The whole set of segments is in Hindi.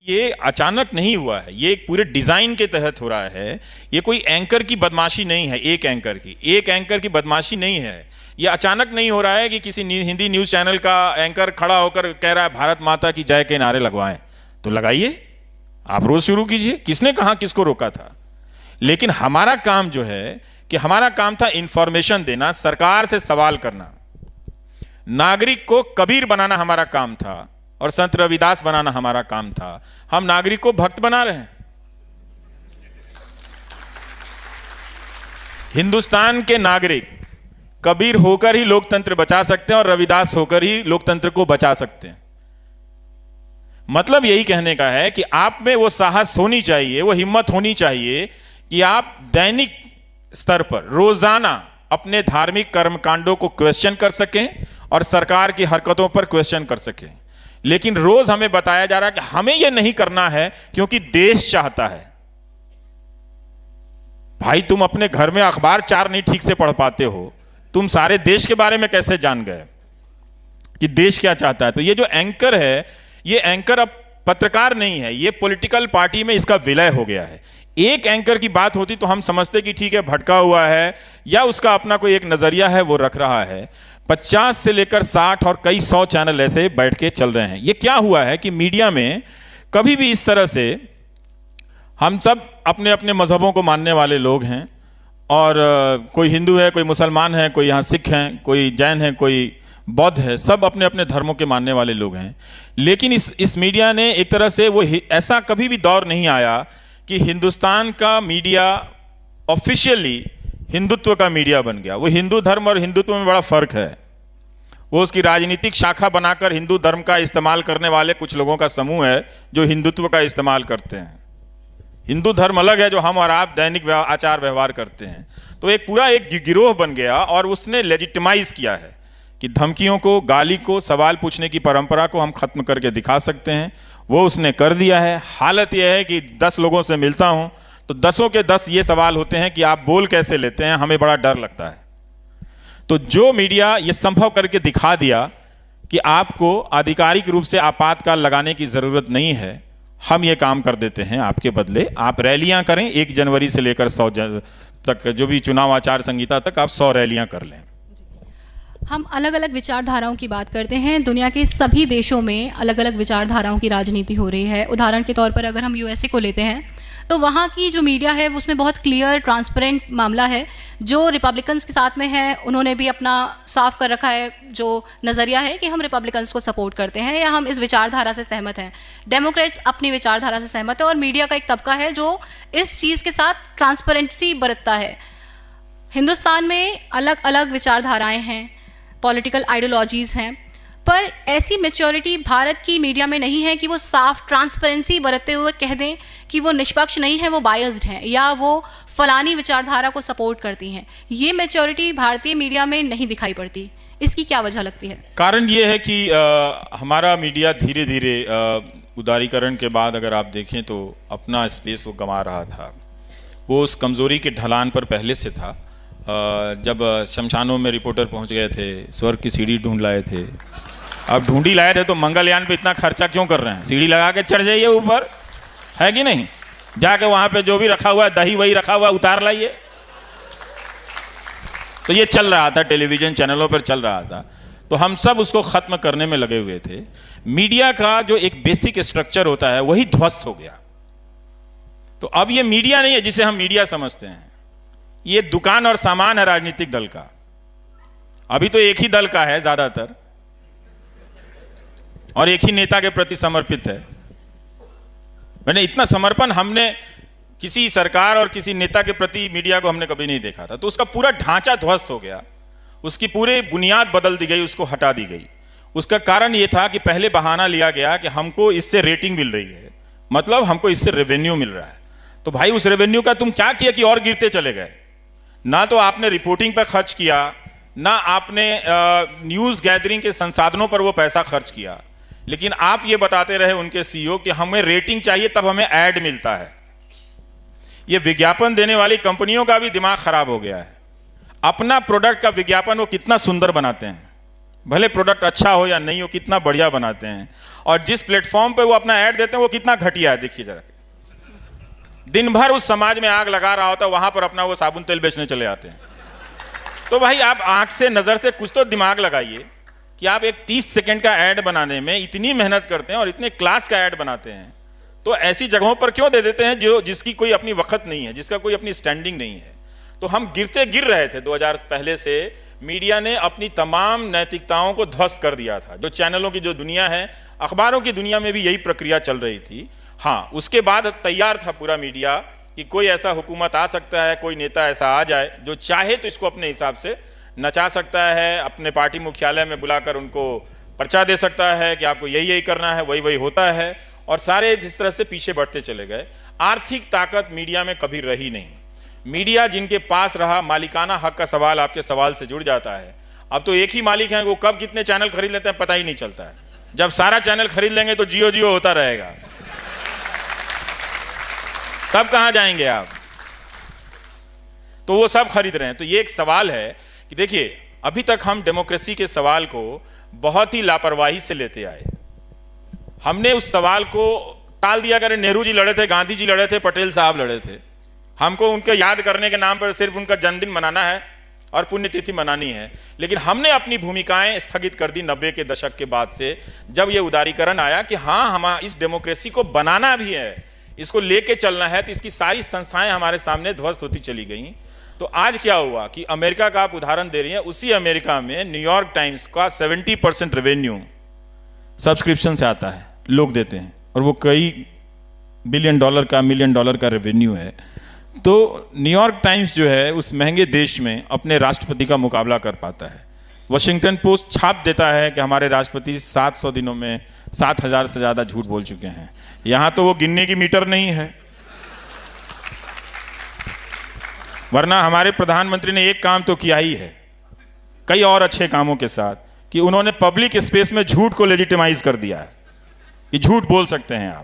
ये अचानक नहीं हुआ है, ये एक पूरे डिजाइन के तहत हो रहा है। ये कोई एंकर की बदमाशी नहीं है, एक एंकर की बदमाशी नहीं है। ये अचानक नहीं हो रहा है कि किसी हिंदी न्यूज चैनल का एंकर खड़ा होकर कह रहा है भारत माता की जय के नारे लगवाएं, तो लगाइए, आप रोज शुरू कीजिए। किसने कहा, किसको रोका था? लेकिन हमारा काम जो है कि हमारा काम था इंफॉर्मेशन देना, सरकार से सवाल करना, नागरिक को कबीर बनाना हमारा काम था और संत रविदास बनाना हमारा काम था। हम नागरिक को भक्त बना रहे हैं। हिंदुस्तान के नागरिक कबीर होकर ही लोकतंत्र बचा सकते हैं और रविदास होकर ही लोकतंत्र को बचा सकते हैं। मतलब यही कहने का है कि आप में वो साहस होनी चाहिए, वो हिम्मत होनी चाहिए कि आप दैनिक स्तर पर रोजाना अपने धार्मिक कर्मकांडों को क्वेश्चन कर सकें और सरकार की हरकतों पर क्वेश्चन कर सकें। लेकिन रोज हमें बताया जा रहा है कि हमें यह नहीं करना है क्योंकि देश चाहता है। भाई, तुम अपने घर में अखबार 4 नहीं ठीक से पढ़ पाते हो, तुम सारे देश के बारे में कैसे जान गए कि देश क्या चाहता है? तो ये जो एंकर है, ये एंकर अब पत्रकार नहीं है, ये पॉलिटिकल पार्टी में इसका विलय हो गया है। एक एंकर की बात होती तो हम समझते कि ठीक है, भटका हुआ है या उसका अपना कोई एक नजरिया है वो रख रहा है। 50 से लेकर 60 और कई 100 चैनल ऐसे बैठ के चल रहे हैं। ये क्या हुआ है कि मीडिया में कभी भी इस तरह से, हम सब अपने अपने मजहबों को मानने वाले लोग हैं और कोई हिंदू है, कोई मुसलमान है, कोई यहाँ सिख हैं, कोई जैन है, कोई बौद्ध है, सब अपने अपने धर्मों के मानने वाले लोग हैं। लेकिन इस मीडिया ने एक तरह से वो ऐसा कभी भी दौर नहीं आया कि हिंदुस्तान का मीडिया ऑफिशियली हिंदुत्व का मीडिया बन गया। वो हिंदू धर्म और हिंदुत्व में बड़ा फर्क है। वो उसकी राजनीतिक शाखा बनाकर हिंदू धर्म का इस्तेमाल करने वाले कुछ लोगों का समूह है जो हिंदुत्व का इस्तेमाल करते हैं। हिंदू धर्म अलग है जो हम और आप दैनिक आचार व्यवहार करते हैं। तो एक पूरा एक गिरोह बन गया और उसने लेजिटिमाइज किया है कि धमकियों को, गाली को, सवाल पूछने की परंपरा को हम खत्म करके दिखा सकते हैं। वो उसने कर दिया है। हालत यह है कि 10 लोगों से मिलता हूं तो 10 के 10 ये सवाल होते हैं कि आप बोल कैसे लेते हैं, हमें बड़ा डर लगता है। तो जो मीडिया ये संभव करके दिखा दिया कि आपको आधिकारिक रूप से आपातकाल लगाने की जरूरत नहीं है, हम ये काम कर देते हैं आपके बदले। आप रैलियां करें, 1 जनवरी से लेकर 100 तक, जो भी चुनाव आचार संहिता तक, आप 100 रैलियां कर लें। हम अलग अलग विचारधाराओं की बात करते हैं। दुनिया के सभी देशों में अलग अलग विचारधाराओं की राजनीति हो रही है। उदाहरण के तौर पर अगर हम यूएसए को लेते हैं तो वहाँ की जो मीडिया है उसमें बहुत क्लियर, ट्रांसपेरेंट मामला है। जो रिपब्लिकन्स के साथ में है उन्होंने भी अपना साफ कर रखा है जो नज़रिया है कि हम रिपब्लिकन्स को सपोर्ट करते हैं या हम इस विचारधारा से सहमत हैं। डेमोक्रेट्स अपनी विचारधारा से सहमत है और मीडिया का एक तबका है जो इस चीज़ के साथ ट्रांसपेरेंसी बरतता है। हिंदुस्तान में अलग अलग विचारधाराएँ हैं, पॉलिटिकल आइडियोलॉजीज़ हैं, पर ऐसी मैच्योरिटी भारत की मीडिया में नहीं है कि वो साफ ट्रांसपेरेंसी बरतते हुए कह दें कि वो निष्पक्ष नहीं है, वो बायस्ड हैं या वो फलानी विचारधारा को सपोर्ट करती हैं। ये मैच्योरिटी भारतीय मीडिया में नहीं दिखाई पड़ती। इसकी क्या वजह लगती है? कारण ये है कि हमारा मीडिया धीरे धीरे उदारीकरण के बाद अगर आप देखें तो अपना स्पेस वो गंवा रहा था। वो उस कमज़ोरी के ढलान पर पहले से था। जब शमशानों में रिपोर्टर पहुंच गए थे, स्वर्ग की सीढ़ी ढूंढ लाए थे। अब ढूंढी लाए थे तो मंगलयान पे इतना खर्चा क्यों कर रहे हैं? सीढ़ी लगा के चढ़ जाइए ऊपर, है कि नहीं? जाके वहां पे जो भी रखा हुआ है, दही वही रखा हुआ, उतार लाइए। तो ये चल रहा था, टेलीविजन चैनलों पर चल रहा था। तो हम सब उसको खत्म करने में लगे हुए थे। मीडिया का जो एक बेसिक स्ट्रक्चर होता है वही ध्वस्त हो गया। तो अब ये मीडिया नहीं है जिसे हम मीडिया समझते हैं, ये दुकान और सामान है राजनीतिक दल का। अभी तो एक ही दल का है ज्यादातर और एक ही नेता के प्रति समर्पित है। मैंने इतना समर्पण हमने किसी सरकार और किसी नेता के प्रति मीडिया को हमने कभी नहीं देखा था। तो उसका पूरा ढांचा ध्वस्त हो गया, उसकी पूरी बुनियाद बदल दी गई, उसको हटा दी गई। उसका कारण यह था कि पहले बहाना लिया गया कि हमको इससे रेटिंग मिल रही है, मतलब हमको इससे रेवेन्यू मिल रहा है। तो भाई उस रेवेन्यू का तुम क्या किया कि और गिरते चले गए? ना तो आपने रिपोर्टिंग पर खर्च किया, ना आपने न्यूज़ गैदरिंग के संसाधनों पर वो पैसा खर्च किया, लेकिन आप ये बताते रहे उनके सीईओ कि हमें रेटिंग चाहिए तब हमें ऐड मिलता है। ये विज्ञापन देने वाली कंपनियों का भी दिमाग खराब हो गया है। अपना प्रोडक्ट का विज्ञापन वो कितना सुंदर बनाते हैं, भले प्रोडक्ट अच्छा हो या नहीं हो, कितना बढ़िया बनाते हैं, और जिस प्लेटफॉर्म पे वो अपना ऐड देते हैं वो कितना घटिया है। देखिए जरा, दिन भर उस समाज में आग लगा रहा होता है, वहां पर अपना वो साबुन तेल बेचने चले आते हैं। तो भाई आप आंख से नजर से कुछ तो दिमाग लगाइए कि आप एक 30 सेकंड का ऐड बनाने में इतनी मेहनत करते हैं और इतने क्लास का ऐड बनाते हैं, तो ऐसी जगहों पर क्यों दे देते हैं जो जिसकी कोई अपनी वक्त नहीं है, जिसका कोई अपनी स्टैंडिंग नहीं है। तो हम गिर रहे थे 2000 पहले से। मीडिया ने अपनी तमाम नैतिकताओं को ध्वस्त कर दिया था। जो चैनलों की जो दुनिया है, अखबारों की दुनिया में भी यही प्रक्रिया चल रही थी। हाँ, उसके बाद तैयार था पूरा मीडिया कि कोई ऐसा हुकूमत आ सकता है, कोई नेता ऐसा आ जाए जो चाहे तो इसको अपने हिसाब से नचा सकता है, अपने पार्टी मुख्यालय में बुलाकर उनको पर्चा दे सकता है कि आपको यही यही करना है, वही वही होता है, और सारे जिस तरह से पीछे बढ़ते चले गए। आर्थिक ताकत मीडिया में कभी रही नहीं। मीडिया जिनके पास रहा, मालिकाना हक का सवाल आपके सवाल से जुड़ जाता है। अब तो एक ही मालिक है, वो कब कितने चैनल खरीद लेते हैं पता ही नहीं चलता है। जब सारा चैनल खरीद लेंगे तो जियो जियो होता रहेगा, तब कहां जाएंगे आप? तो वो सब खरीद रहे हैं। तो ये एक सवाल है कि देखिए, अभी तक हम डेमोक्रेसी के सवाल को बहुत ही लापरवाही से लेते आए। हमने उस सवाल को टाल दिया करें। नेहरू जी लड़े थे, गांधी जी लड़े थे, पटेल साहब लड़े थे। हमको उनके याद करने के नाम पर सिर्फ उनका जन्मदिन मनाना है और पुण्यतिथि मनानी है। लेकिन हमने अपनी भूमिकाएं स्थगित कर दी 90 के दशक के बाद से, जब यह उदारीकरण आया कि हाँ, हम इस डेमोक्रेसी को बनाना भी है, इसको लेके चलना है। तो इसकी सारी संस्थाएं हमारे सामने ध्वस्त होती चली गई। तो आज क्या हुआ कि अमेरिका का आप उदाहरण दे रही हैं, उसी अमेरिका में न्यूयॉर्क टाइम्स का 70% रेवेन्यू सब्सक्रिप्शन से आता है, लोग देते हैं, और वो कई $1 बिलियन का रेवेन्यू है। तो न्यूयॉर्क टाइम्स जो है उस महंगे देश में अपने राष्ट्रपति का मुकाबला कर पाता है। वॉशिंगटन पोस्ट छाप देता है कि हमारे राष्ट्रपति 700 दिनों में 7,000 से ज़्यादा झूठ बोल चुके हैं। यहाँ तो वो गिनने की मीटर नहीं है। वरना हमारे प्रधानमंत्री ने एक काम तो किया ही है, कई और अच्छे कामों के साथ, कि उन्होंने पब्लिक स्पेस में झूठ को लेजिटिमाइज कर दिया है कि झूठ बोल सकते हैं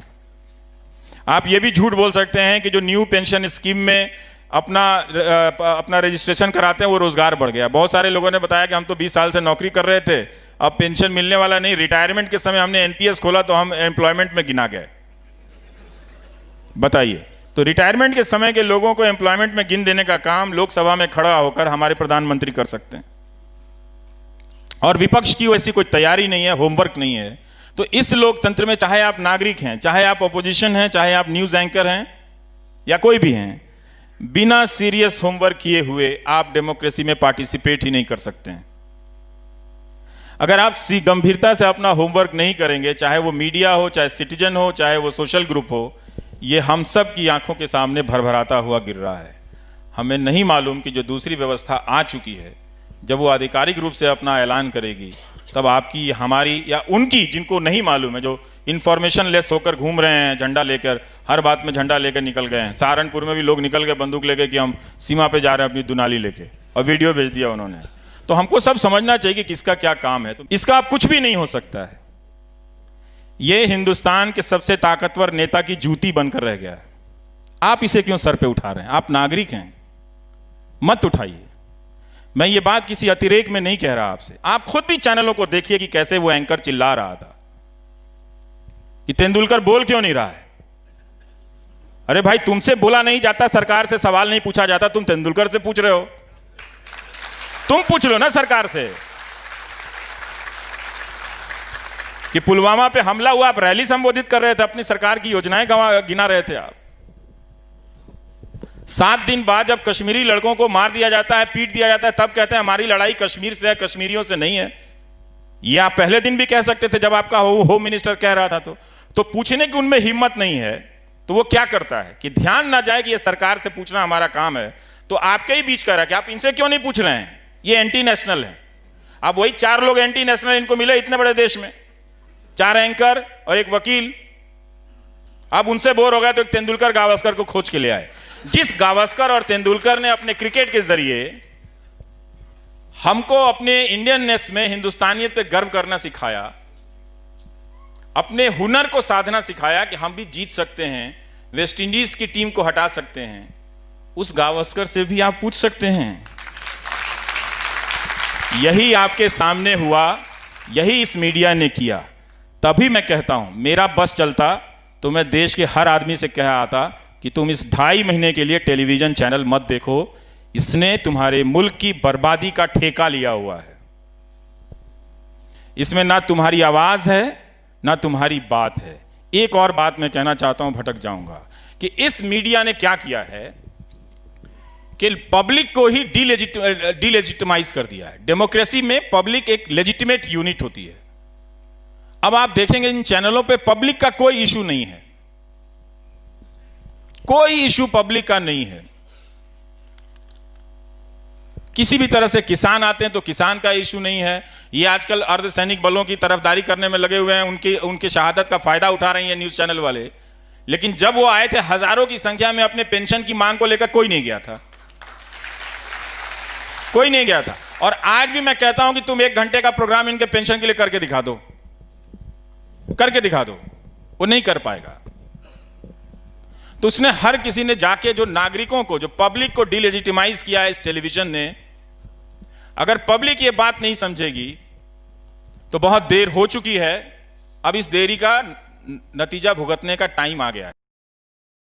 आप ये भी झूठ बोल सकते हैं कि जो न्यू पेंशन स्कीम में अपना रजिस्ट्रेशन कराते हैं वो रोजगार बढ़ गया। बहुत सारे लोगों ने बताया कि हम तो 20 साल से नौकरी कर रहे थे, अब पेंशन मिलने वाला नहीं। रिटायरमेंट के समय हमने एनपीएस खोला तो हम एम्प्लॉयमेंट में गिना गए। बताइए, तो रिटायरमेंट के समय के लोगों को एम्प्लॉयमेंट में गिन देने का काम लोकसभा में खड़ा होकर हमारे प्रधानमंत्री कर सकते हैं, और विपक्ष की वैसी कोई तैयारी नहीं है, होमवर्क नहीं है। तो इस लोकतंत्र में चाहे आप नागरिक हैं, चाहे आप अपोजिशन हैं, चाहे आप न्यूज एंकर हैं या कोई भी हैं, बिना सीरियस होमवर्क किए हुए आप डेमोक्रेसी में पार्टिसिपेट ही नहीं कर सकते हैं। अगर आप गंभीरता से अपना होमवर्क नहीं करेंगे, चाहे वो मीडिया हो, चाहे सिटीजन हो, चाहे वो सोशल ग्रुप हो, ये हम सब की आंखों के सामने भरभराता हुआ गिर रहा है। हमें नहीं मालूम कि जो दूसरी व्यवस्था आ चुकी है, जब वो आधिकारिक रूप से अपना ऐलान करेगी, तब आपकी, हमारी या उनकी, जिनको नहीं मालूम है, जो इंफॉर्मेशन लेस होकर घूम रहे हैं झंडा लेकर, हर बात में झंडा लेकर निकल गए हैं। सहारनपुर में भी लोग निकल गए बंदूक लेके कि हम सीमा पे जा रहे हैं अपनी दुनाली लेके, और वीडियो भेज दिया उन्होंने। तो हमको सब समझना चाहिए कि किसका क्या काम है। तो इसका अब कुछ भी नहीं हो सकता है। ये हिंदुस्तान के सबसे ताकतवर नेता की जूती बनकर रह गया है। आप इसे क्यों सर पे उठा रहे हैं? आप नागरिक हैं, मत उठाइए। मैं ये बात किसी अतिरेक में नहीं कह रहा आपसे। आप खुद भी चैनलों को देखिए कि कैसे वो एंकर चिल्ला रहा था कि तेंदुलकर बोल क्यों नहीं रहा है। अरे भाई, तुमसे बोला नहीं जाता, सरकार से सवाल नहीं पूछा जाता, तुम तेंदुलकर से पूछ रहे हो। तुम पूछ लो ना सरकार से कि पुलवामा पे हमला हुआ, आप रैली संबोधित कर रहे थे, अपनी सरकार की योजनाएं गिना रहे थे आप। 7 दिन बाद जब कश्मीरी लड़कों को मार दिया जाता है, पीट दिया जाता है, तब कहते हैं हमारी लड़ाई कश्मीर से है, कश्मीरियों से नहीं है। ये आप पहले दिन भी कह सकते थे जब आपका होम मिनिस्टर कह रहा था। तो पूछने की उनमें हिम्मत नहीं है। तो वो क्या करता है कि ध्यान ना जाए कि ये सरकार से पूछना हमारा काम है, तो आपके ही बीच कह रहा है कि आप इनसे क्यों नहीं पूछ रहे हैं, ये एंटी नेशनल है। अब वही 4 लोग एंटी नेशनल इनको मिले इतने बड़े देश में, 4 एंकर और एक वकील। अब उनसे बोर हो गया तो एक तेंदुलकर गावस्कर को खोज के ले आए। जिस गावस्कर और तेंदुलकर ने अपने क्रिकेट के जरिए हमको अपने इंडियननेस में, हिंदुस्तानियत पे गर्व करना सिखाया, अपने हुनर को साधना सिखाया कि हम भी जीत सकते हैं, वेस्ट इंडीज की टीम को हटा सकते हैं, उस गावस्कर से भी आप पूछ सकते हैं। यही आपके सामने हुआ यही इस मीडिया ने किया। तभी मैं कहता हूं, मेरा बस चलता तो मैं देश के हर आदमी से कह आता कि तुम इस 2.5 महीने के लिए टेलीविजन चैनल मत देखो, इसने तुम्हारे मुल्क की बर्बादी का ठेका लिया हुआ है। इसमें ना तुम्हारी आवाज है ना तुम्हारी बात है। एक और बात मैं कहना चाहता हूं, भटक जाऊंगा, कि इस मीडिया ने क्या किया है कि पब्लिक को ही डिलेजिटिमाइज कर दिया है। डेमोक्रेसी में पब्लिक एक लेजिटिमेट यूनिट होती है। अब आप देखेंगे इन चैनलों पे पब्लिक का कोई इशू नहीं है, कोई इशू पब्लिक का नहीं है। किसी भी तरह से किसान आते हैं तो किसान का इशू नहीं है। ये आजकल अर्धसैनिक बलों की तरफदारी करने में लगे हुए हैं, उनकी शहादत का फायदा उठा रही हैं न्यूज चैनल वाले। लेकिन जब वो आए थे हजारों की संख्या में अपने पेंशन की मांग को लेकर, कोई नहीं गया था, कोई नहीं गया था। और आज भी मैं कहता हूं कि तुम 1 घंटे का प्रोग्राम इनके पेंशन के लिए करके दिखा दो, करके दिखा दो, वो नहीं कर पाएगा। तो उसने हर किसी ने जाके जो नागरिकों को, जो पब्लिक को डिलेजिटिमाइज किया है इस टेलीविजन ने। अगर पब्लिक ये बात नहीं समझेगी तो बहुत देर हो चुकी है। अब इस देरी का नतीजा भुगतने का टाइम आ गया है।